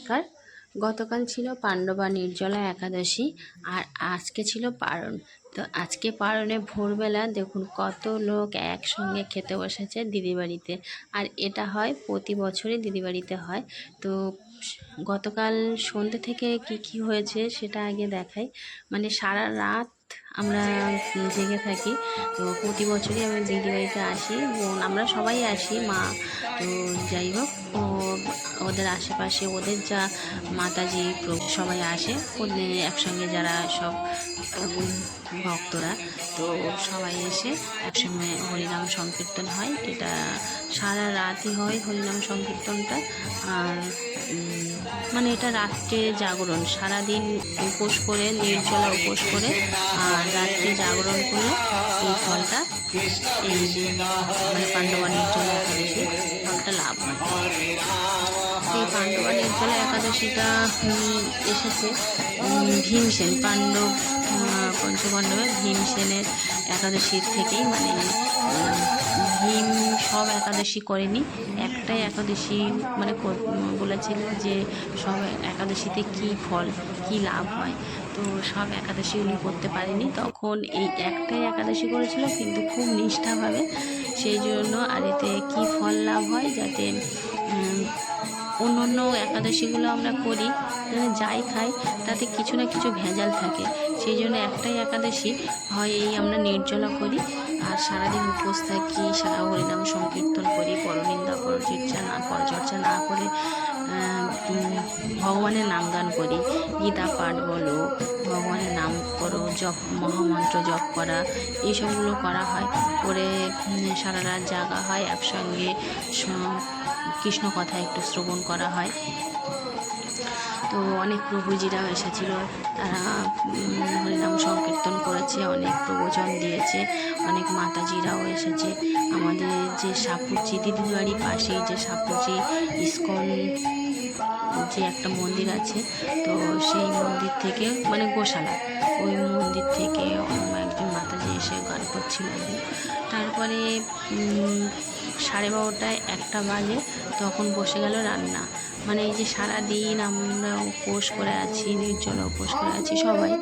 কার গতকাল ছিল পাণ্ডবা নির্জলা একাদশী আর আজকে ছিল পারণ। তো আজকে পারণে ভোরবেলা দেখুন কত লোক একসঙ্গে খেতে বসেছে দিদি বাড়িতে। আর এটা হয় প্রতি বছরই দিদি বাড়িতে হয়। তো গতকাল সন্ধ্যে থেকে কি হয়েছে সেটা আগে দেখাই। মানে সারা রাত আমরা জেগে থাকি। তো প্রতি বছরই আমি দিদি বাড়িতে আসি, বোন আমরা সবাই আসি, মা। তো যাই হোক, ওদের আশেপাশে ওদের যা মাতাজি সবাই আসে, ওদের একসঙ্গে যারা সব ভক্তরা, তো সবাই এসে একসঙ্গে হরিনাম সংকীর্তন হয়। এটা সারা রাতই হয় হরিনাম সংকীর্তনটা। আর মানে এটা রাত্রে জাগরণ, সারাদিন উপোস করে, নির্জলা উপোস করে আর রাত্রে জাগরণ করলে এই ফলটা, এই যে মানে পাণ্ডবা নির্জলা একাদশী ফলটা লাভ হয়। এই পাণ্ডবা নির্জলা একাদশীটা এসেছে ভীমসেন, পাণ্ডব পঞ্চপাণ্ডবের ভীমসেনের একাদশীর থেকেই। মানে ভীম সব একাদশী করেনি, একটাই একাদশী মানে বলেছিল যে সব একাদশীতে কি ফল কি লাভ হয়। তো সব একাদশী উনি করতে পারেনি, তখন এই একটাই একাদশী করেছিল কিন্তু খুব নিষ্ঠাভাবে। সেই জন্য আর এতে কী ফল লাভ হয়, যাতে অন্য অন্য একাদশীগুলো আমরা করি, যাই খাই তাতে কিছু না কিছু ভেজাল থাকে। সেই জন্য একটাই একাদশী হয় এই আমরা নির্জলা করি আর সারাদিন উপোস থাকি, সারা হরিনাম সংকীর্তন করি, পরনিন্দা পরচর্চা না করে ভগবানের নামগান করি, গীতা পাঠ বলো, ভগবানের নাম করো, জপ, মহামন্ত্র জপ করা, এইসবগুলো করা হয়। করে সারা রাত জাগা হয়, একসঙ্গে কৃষ্ণ কথা একটু শ্রবণ করা হয়। তো অনেক প্রভুজিরাও এসেছিল, তারা হরিনাম সংকীর্তন করেছে, অনেক প্রবচন দিয়েছে, অনেক মাতাজিরাও এসেছে। আমাদের যে সাপুচি দিদির বাড়ির পাশেই যে সাপুচি ইস্কন যে একটা মন্দির আছে, তো সেই মন্দির থেকে মানে গোশালা, ওই মন্দির থেকে একজন মাতাজি এসে গান করছিলেন। তারপরে 12:30টায় 1টা বাজে, তখন বসে গেল রান্না। মানে এই যে সারাদিন আমরা উপোস করে আছি, নির্জলা উপোস করে আছি, সবাই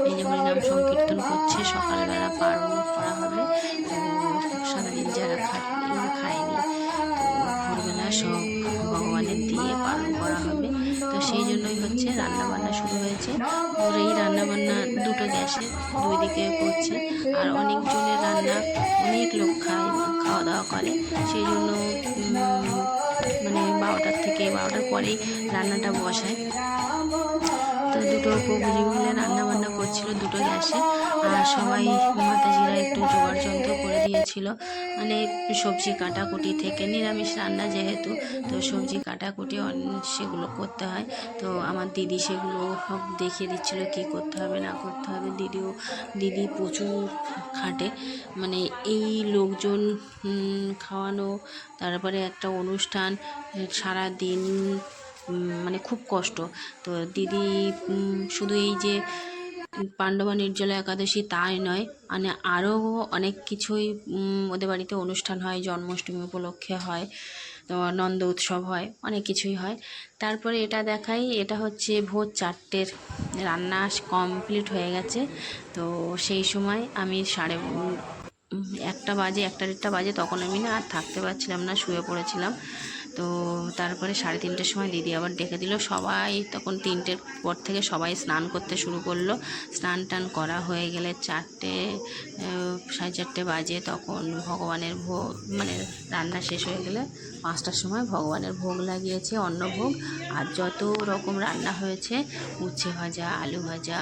এই যে হরিনাম সংকীর্তন করছে, সকালবেলা পারণ করা হবে। তো সারাদিন যারা খায়নি, তো ভোরবেলা সব ভগবানের দিয়ে পালন করা হবে। তো সেই জন্যই হচ্ছে রান্নাবান্না শুরু হয়েছে। ওর এই রান্নাবান্না দুটো গ্যাসে 2 দিকে করছে, আর অনেকজনের রান্না, অনেক লোক খাওয়া দাওয়া করে। সেই জন্য মানে 12টার পরেই রান্নাটা বসায়। তো দুটো প্রভুজি মিলে রান্নাবান্না করছিল দুটো গ্যাসে। আর সবাই মাতাজিরা একটু জোগাড় যন্ত্র করে দিয়েছিল, মানে সবজি কাটাকুটি থেকে, নিরামিষ রান্না যেহেতু, তো সবজি কাটাকুটি সেগুলো করতে হয়। তো আমার দিদি সেগুলো সব দেখিয়ে দিচ্ছিল কী করতে হবে না করতে হবে। দিদি প্রচুর খাটে, মানে এই লোকজন খাওয়ানো, তারপরে একটা অনুষ্ঠান, সারা দিন মানে খুব কষ্ট। তো দিদি শুধু এই যে পাণ্ডবা নির্জলা একাদশী তাই নয়, মানে আরও অনেক কিছুই ওদের বাড়িতে অনুষ্ঠান হয়, জন্মাষ্টমী উপলক্ষে হয়, তো নন্দ উৎসব হয়, অনেক কিছুই হয়। তারপরে এটা দেখাই, এটা হচ্ছে ভোর 4টের রান্না কমপ্লিট হয়ে গেছে। তো সেই সময় আমি 1টা বাজে, 1টা বাজে, তখন আমি না আর থাকতে পারছিলাম না, শুয়ে পড়েছিলাম। তো তারপরে 3:30টার সময় দিদি আবার ডেকে দিল। সবাই তখন 3টের পর থেকে সবাই স্নান করতে শুরু করলো। স্নান টান করা হয়ে গেলে 4টে 4:30 বাজে, তখন ভগবানের ভোগ, মানে রান্না শেষ হয়ে গেলে 5টার সময় ভগবানের ভোগ লাগিয়েছে, অন্নভোগ। আর যত রকম রান্না হয়েছে, উচ্ছে ভাজা, আলু ভাজা,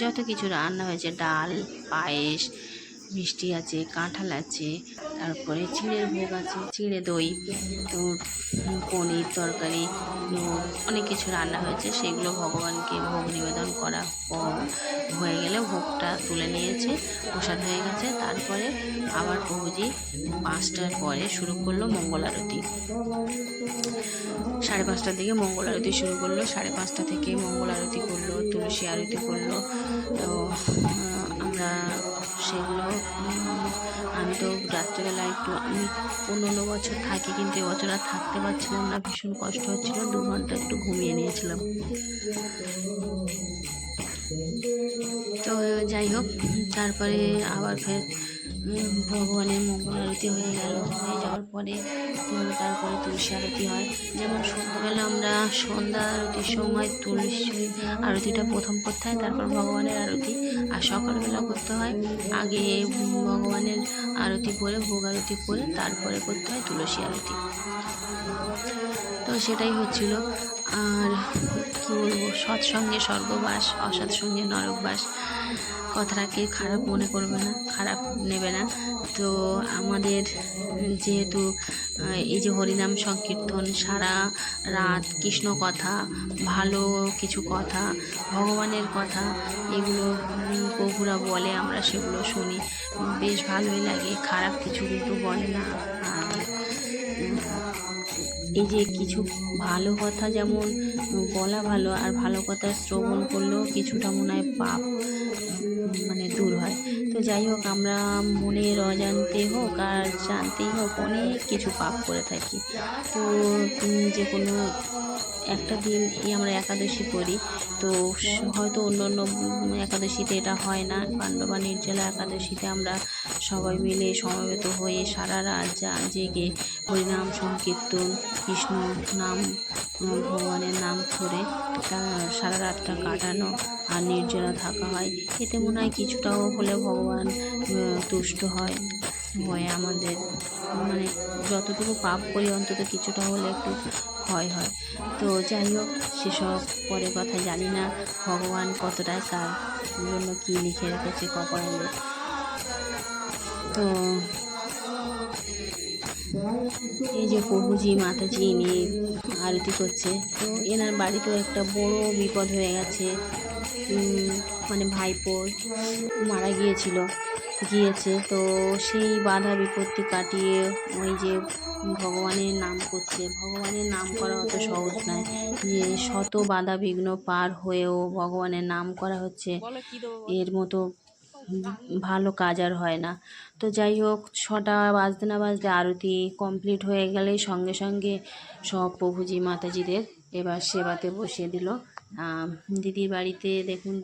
যত কিছু রান্না হয়েছে, ডাল, পায়েস, মিষ্টি আছে, কাঁঠাল আছে, তারপরে চিঁড়ের ভোগ আছে, চিঁড়ে দই, তো পনির তরকারি, অনেক কিছু রান্না হয়েছে। সেগুলো ভগবানকে ভোগ নিবেদন করা হয়ে গেলে ভোগটা তুলে নিয়েছে, প্রসাদ হয়ে গেছে। তারপরে আবার প্রভুজি 5টার পরে শুরু করলো মঙ্গল আরতি। 5:30টার দিকে মঙ্গল আরতি শুরু করলো। 5:30টা থেকে মঙ্গল আরতি করলো, তুলসী আরতি করলো। তো আমরা সেগুলো, আমি তো রাত্রেবেলা একটু, আমি অন্য বছর থাকি কিন্তু এবছর আর থাকতে পারছিলাম না, ভীষণ কষ্ট হচ্ছিলো। 2 ঘন্টা একটু ঘুমিয়ে নিয়েছিলাম। তো যাই হোক, তারপরে আবার ফের ভগবানের মঙ্গল আরতি হয়ে গেল। হয়ে যাওয়ার পরে তারপরে তুলসী আরতি হয়। যেমন সন্ধ্যাবেলা আমরা সন্ধ্যা আরতির সময় তুলসী আরতিটা প্রথম করতে হয়, তারপর ভগবানের আরতি। আর সকালবেলা করতে হয় আগে ভগবানের আরতি করে, ভোগ আরতি করে, তারপরে করতে হয় তুলসী আরতি। তো সেটাই হচ্ছিল। আর কী বলবো, সৎসঙ্গে স্বর্গবাস, অসৎসঙ্গে নরকবাস, কথাটাকে খারাপ মনে করবে না, খারাপ নেবে না। তো আমাদের যেহেতু এই যে হরিনাম সংকীর্তন, সারা রাত কৃষ্ণ কথা, ভালো কিছু কথা, ভগবানের কথা, এগুলো প্রভুরা বলে, আমরা সেগুলো শুনি, বেশ ভালোই লাগে, খারাপ কিছু কিন্তু বলে না। আর এই যে কিছু ভালো কথা যেমন বলা ভালো, আর ভালো কথা শ্রবণ করলেও কিছুটা মনে হয় পাপ মানে দূর হয়। তো যাই হোক, আমরা মনের অজান্তে হোক আর জানতেই হোক অনেক কিছু পাপ করে থাকি। তো যে কোনো একটা দিন আমরা একাদশী করি, তো হয়তো অন্য অন্য একাদশীতে এটা হয় না। পাণ্ডবা নির্জলা একাদশীতে আমরা সবাই মিলে সমবেত হয়ে সারা রাত জেগে হরিনাম সংকীর্তন, কৃষ্ণ নাম, ভগবানের নাম ধরে সারা রাতটা কাটানো আর নির্জলা থাকা হয়। এতে মনে হয় কিছুটাও হলে ভগবান তুষ্ট হয় আমাদের, মানে যতটুকু পাপ করি অন্তত কিছুটা হলে একটু ক্ষয় হয়। তো যাই হোক, সেসব পরে কথা, জানি না ভগবান কতটাই কার জন্য কী লিখে রেখেছে কপালে। তো এই যে প্রভুজি মাতাজি ইনি আরতি করছে, তো এনার বাড়িতেও একটা বড় বিপদ হয়ে গেছে। মানে ভাইপো মারা গিয়েছে। তো সেই বাধা বিপত্তি কাটিয়ে ওই যে ভগবানের নাম করছে। ভগবানের নাম করা অত সহজ নয়, যে শত বাধা বিঘ্ন পার হয়েও ভগবানের নাম করা হচ্ছে, এর মতো ভালো কাজ আর হয় না। তো যাই হোক, 6টা বাজতে না বাজতে আরতি কমপ্লিট হয়ে গেলে সঙ্গে সঙ্গে সব প্রভুজি মাতাজিদের এবার সেবাতে বসিয়ে দিল। দিদির বাড়িতে দেখুন,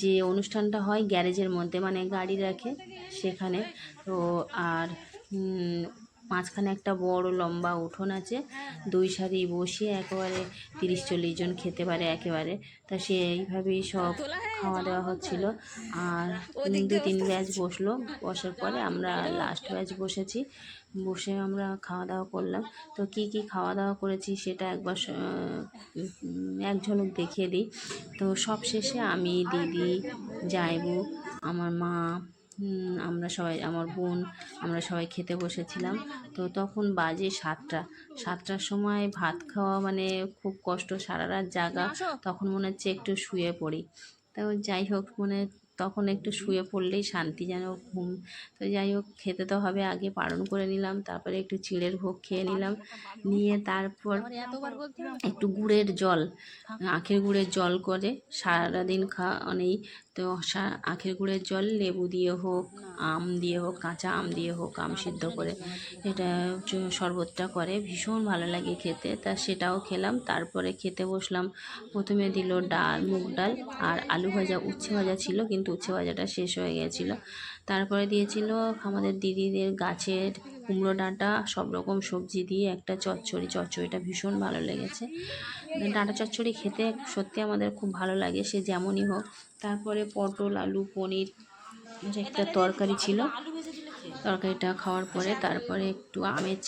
যে অনুষ্ঠানটা হয় গ্যারেজের মধ্যে, মানে গাড়ি রাখে সেখানে। তো আর মাঝখানে একটা বড় লম্বা উঠোন আছে, 2 সারি বসিয়ে একেবারে 30-40 জন খেতে পারে একেবারে। তা সেইভাবেই সব খাওয়া দাওয়া হচ্ছিল। আর 2-3 ব্যাচ বসলো, বসার পরে আমরা লাস্ট ব্যাচ বসেছি, বসে আমরা খাওয়া দাওয়া করলাম। তো কি কি খাওয়া দাওয়া করেছি সেটা একবার এক ঝলক দেখিয়ে দিই। তো সব শেষে আমি, দিদি, জায়বু, আমার মা, আমরা সবাই, আমার বোন, আমরা সবাই খেতে বসেছিলাম। তো তখন বাজে 7টার সময় ভাত খাওয়া মানে খুব কষ্ট, সারা রাত জাগা, তখন মনে হচ্ছে একটু শুয়ে পড়ি। তো যাই হোক, মানে তখন একটু শুয়ে পড়লেই শান্তি, যেন ঘুম। তো যাই হোক, খেতে তো হবে, আগে পালন করে নিলাম, তারপরে একটু চিড়ের ভোগ খেয়ে নিলাম, নিয়ে তারপর একটু গুড়ের জল, আখের গুড়ের জল করে সারাদিন খাওয়া নেই। তো আখের গুড়ের জল লেবু দিয়ে হোক, আম দিয়ে হোক, কাঁচা আম দিয়ে হোক, আম সিদ্ধ করে এটা শরবতটা করে, ভীষণ ভালো লাগে খেতে। তা সেটাও খেলাম। তারপরে খেতে বসলাম। প্রথমে দিল ডাল, মুগ ডাল আর আলু ভাজা, উচ্ছে ভাজা ছিল, কিন্তু উচ্ছে ভাজাটা শেষ হয়ে গেছিলো। তারপরে দিয়েছিল আমাদের দিদিদের গাছের কুমড়ো ডাঁটা, সব রকম সবজি দিয়ে একটা চচ্চড়িটা ভীষণ ভালো লেগেছে। ডাঁটা চচ্চড়ি খেতে সত্যি আমাদের খুব ভালো লাগে, সে যেমনই হোক। তারপরে পটল, আলু, পনির একটা তরকারি ছিল। তরকারিটা খাওয়ার পরে তারপরে একটু আমের